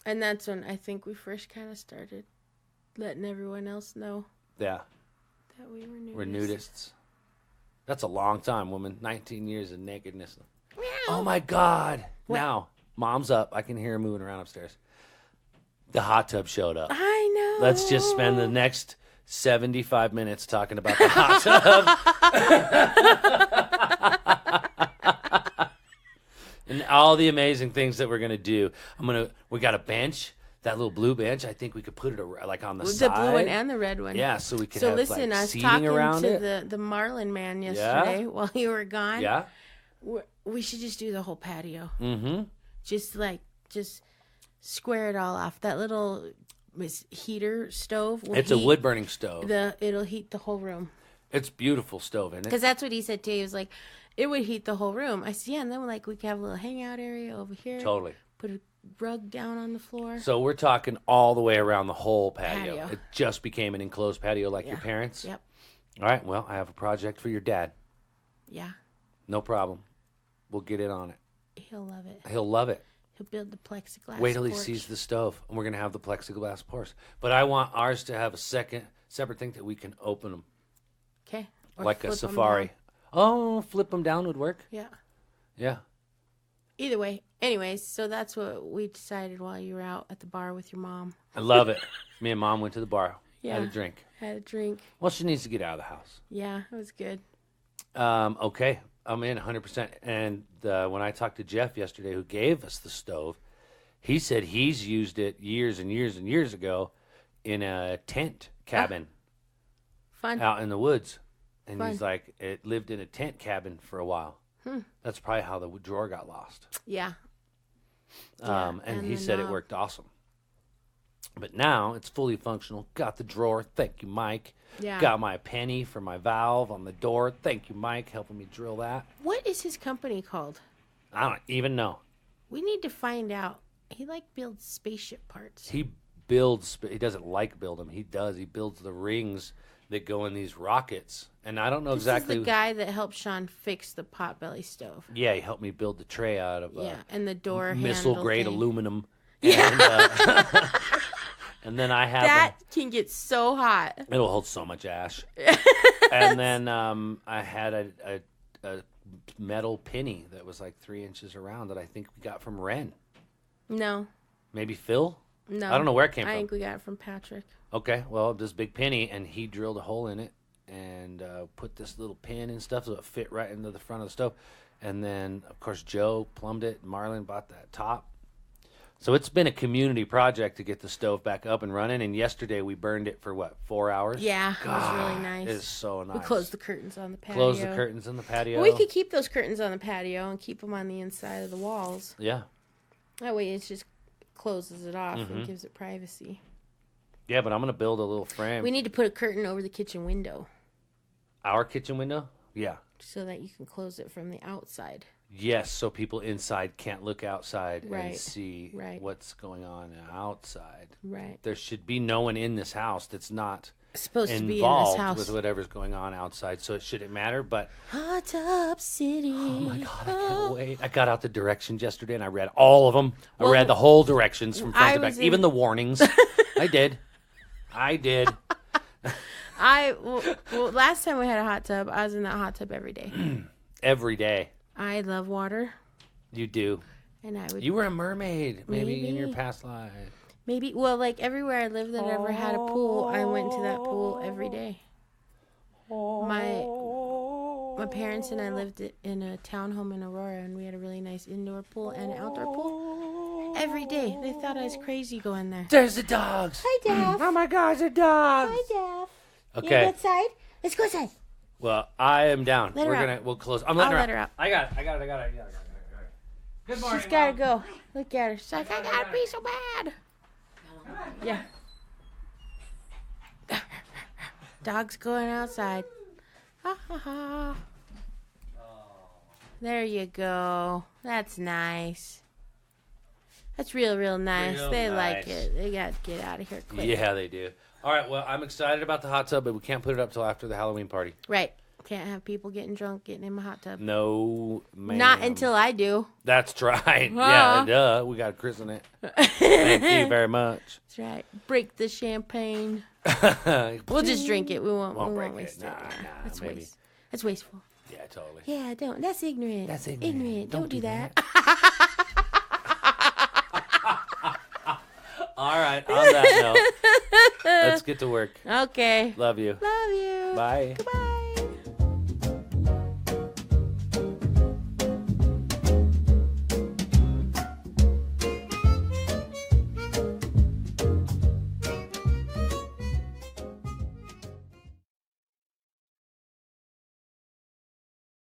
A: And that's when I think we first kind of started letting everyone else know
B: Yeah,
A: that we were nudists.
B: we're nudists. That's a long time, woman. 19 years of nakedness.
A: Meow.
B: Oh my God!
A: What?
B: Now, Mom's up. I can hear her moving around upstairs. The hot tub showed up.
A: I know.
B: Let's just spend the next 75 minutes talking about the hot tub. And all the amazing things that we're going to do. We got a bench, that little blue bench. I think we could put it like on the side.
A: The blue one and the red one.
B: Yeah, so we could
A: So
B: have
A: listen,
B: like
A: I was
B: seating
A: talking
B: around
A: to
B: it.
A: the Marlin man yesterday while you were gone.
B: Yeah.
A: We should just do the whole patio.
B: Mm-hmm.
A: Just square it all off. That little heater stove.
B: It's a wood burning stove.
A: It'll heat the whole room.
B: It's beautiful stove, isn't it?
A: Because that's what he said too. He was like, it would heat the whole room. I said, yeah, and then we could have a little hangout area over here.
B: Totally.
A: Put a rug down on the floor.
B: So we're talking all the way around the whole patio.
A: Patio.
B: It just became an enclosed patio like your parents.
A: Yep.
B: All right. Well, I have a project for your dad.
A: Yeah.
B: No problem. We'll get in on it.
A: He'll love it.
B: He'll love it.
A: He'll build the plexiglass
B: Wait till he
A: porch.
B: sees the stove, and we're gonna have the plexiglass porch. But I want ours to have a separate thing that we can open them,
A: Okay.
B: like a safari. Oh, flip them down would work.
A: Yeah.
B: Yeah.
A: Either way. Anyways, so that's what we decided while you were out at the bar with your mom.
B: I love it. Me and Mom went to the bar.
A: Yeah.
B: Had a drink.
A: Had a drink.
B: Well, she needs to get out of the house.
A: Yeah, it was good.
B: Okay. I'm in 100%. And when I talked to Jeff yesterday, who gave us the stove, he said he's used it years and years and years ago in a tent cabin.
A: Fun.
B: out in the woods. And
A: Fun.
B: he's like, it lived in a tent cabin for a while. That's probably how the drawer got lost.
A: Yeah.
B: And he said it worked awesome. But now it's fully functional. Got the drawer. Thank you, Mike.
A: Yeah.
B: Got my penny for my valve on the door. Thank you, Mike, helping me drill that.
A: What is his company called?
B: I don't even know.
A: We need to find out. He builds spaceship parts.
B: He builds. He doesn't like build them. He does. He builds the rings that go in these rockets. And I don't know exactly.
A: This is the guy that helped Sean fix the potbelly stove.
B: Yeah, he helped me build the tray out of
A: and the door
B: missile grade
A: thing.
B: aluminum.
A: Yeah.
B: And, and then I have
A: that can get so hot.
B: It'll hold so much ash. And then I had a metal penny that was like 3 inches around that I think we got from Ren.
A: No.
B: Maybe Phil?
A: No.
B: I don't know where it came from.
A: I think we got it from Patrick.
B: Okay, well, this big penny, and he drilled a hole in it and put this little pin and stuff so it fit right into the front of the stove. And then, of course, Joe plumbed it. Marlon bought that top. So it's been a community project to get the stove back up and running. And yesterday we burned it for, 4 hours?
A: Yeah, it was really nice.
B: It's so nice.
A: We closed the curtains on the patio.
B: Closed the curtains on the patio.
A: Well, we could keep those curtains on the patio and keep them on the inside of the walls.
B: Yeah.
A: That way it just closes it off and gives it privacy.
B: Yeah, but I'm going to build a little frame.
A: We need to put a curtain over the kitchen window.
B: Our kitchen window? Yeah.
A: So that you can close it from the outside.
B: Yes, so people inside can't look outside and
A: Right.
B: see what's going on outside.
A: Right.
B: There should be no one in this house that's not
A: Supposed to be in this
B: involved
A: house.
B: with whatever's going on outside, so it shouldn't matter. But
A: Hot Tub City.
B: oh my God, I can't wait! I got out the directions yesterday and I read all of them.
A: Well,
B: I read the whole directions from front
A: I
B: to back,
A: was in-
B: even the warnings. I did.
A: Well, last time we had a hot tub, I was in that hot tub every day.
B: Every day.
A: I love water,
B: You do.
A: and I would
B: You were a mermaid, maybe in your
A: Maybe.
B: past life.
A: like everywhere I lived that ever had a pool, I went to that pool every day. My parents and I lived in a townhome in Aurora, and we had a really nice indoor pool and an outdoor pool. Every day, they thought I was crazy going there.
B: There's the dogs.
A: Hi, Daff.
B: Oh my God, the dogs.
A: Hi, Daff.
B: Okay.
A: You outside? Let's go outside.
B: Well, I am down.
A: Let her out.
B: We'll close. I'm letting
A: I'll
B: her
A: let her out.
B: I got it. Yeah. Good morning.
A: She's gotta
B: Mom.
A: go. Look at her. She's like, I gotta pee so bad. Yeah. Dog's going outside. Ha ha ha. There you go. That's nice. That's real nice.
B: Real
A: They
B: nice.
A: like it. They got to get out of here quick.
B: Yeah, they do. All right, well, I'm excited about the hot tub, but we can't put it up till after the Halloween party.
A: Right. Can't have people getting drunk getting in my hot tub.
B: No, ma'am.
A: Not until I do.
B: That's right.
A: Huh.
B: Yeah, duh. We got to christen it. Thank you very much.
A: That's right. Break the champagne. We'll just drink it. We won't
B: break
A: waste
B: it.
A: it.
B: Nah,
A: Yeah. That's
B: maybe.
A: waste. That's wasteful.
B: Yeah, totally.
A: Yeah, don't. That's ignorant.
B: That's ignorant.
A: Don't do that.
B: All right, on that note, let's get to work.
A: Okay.
B: Love you.
A: Love you.
B: Bye.
A: Goodbye.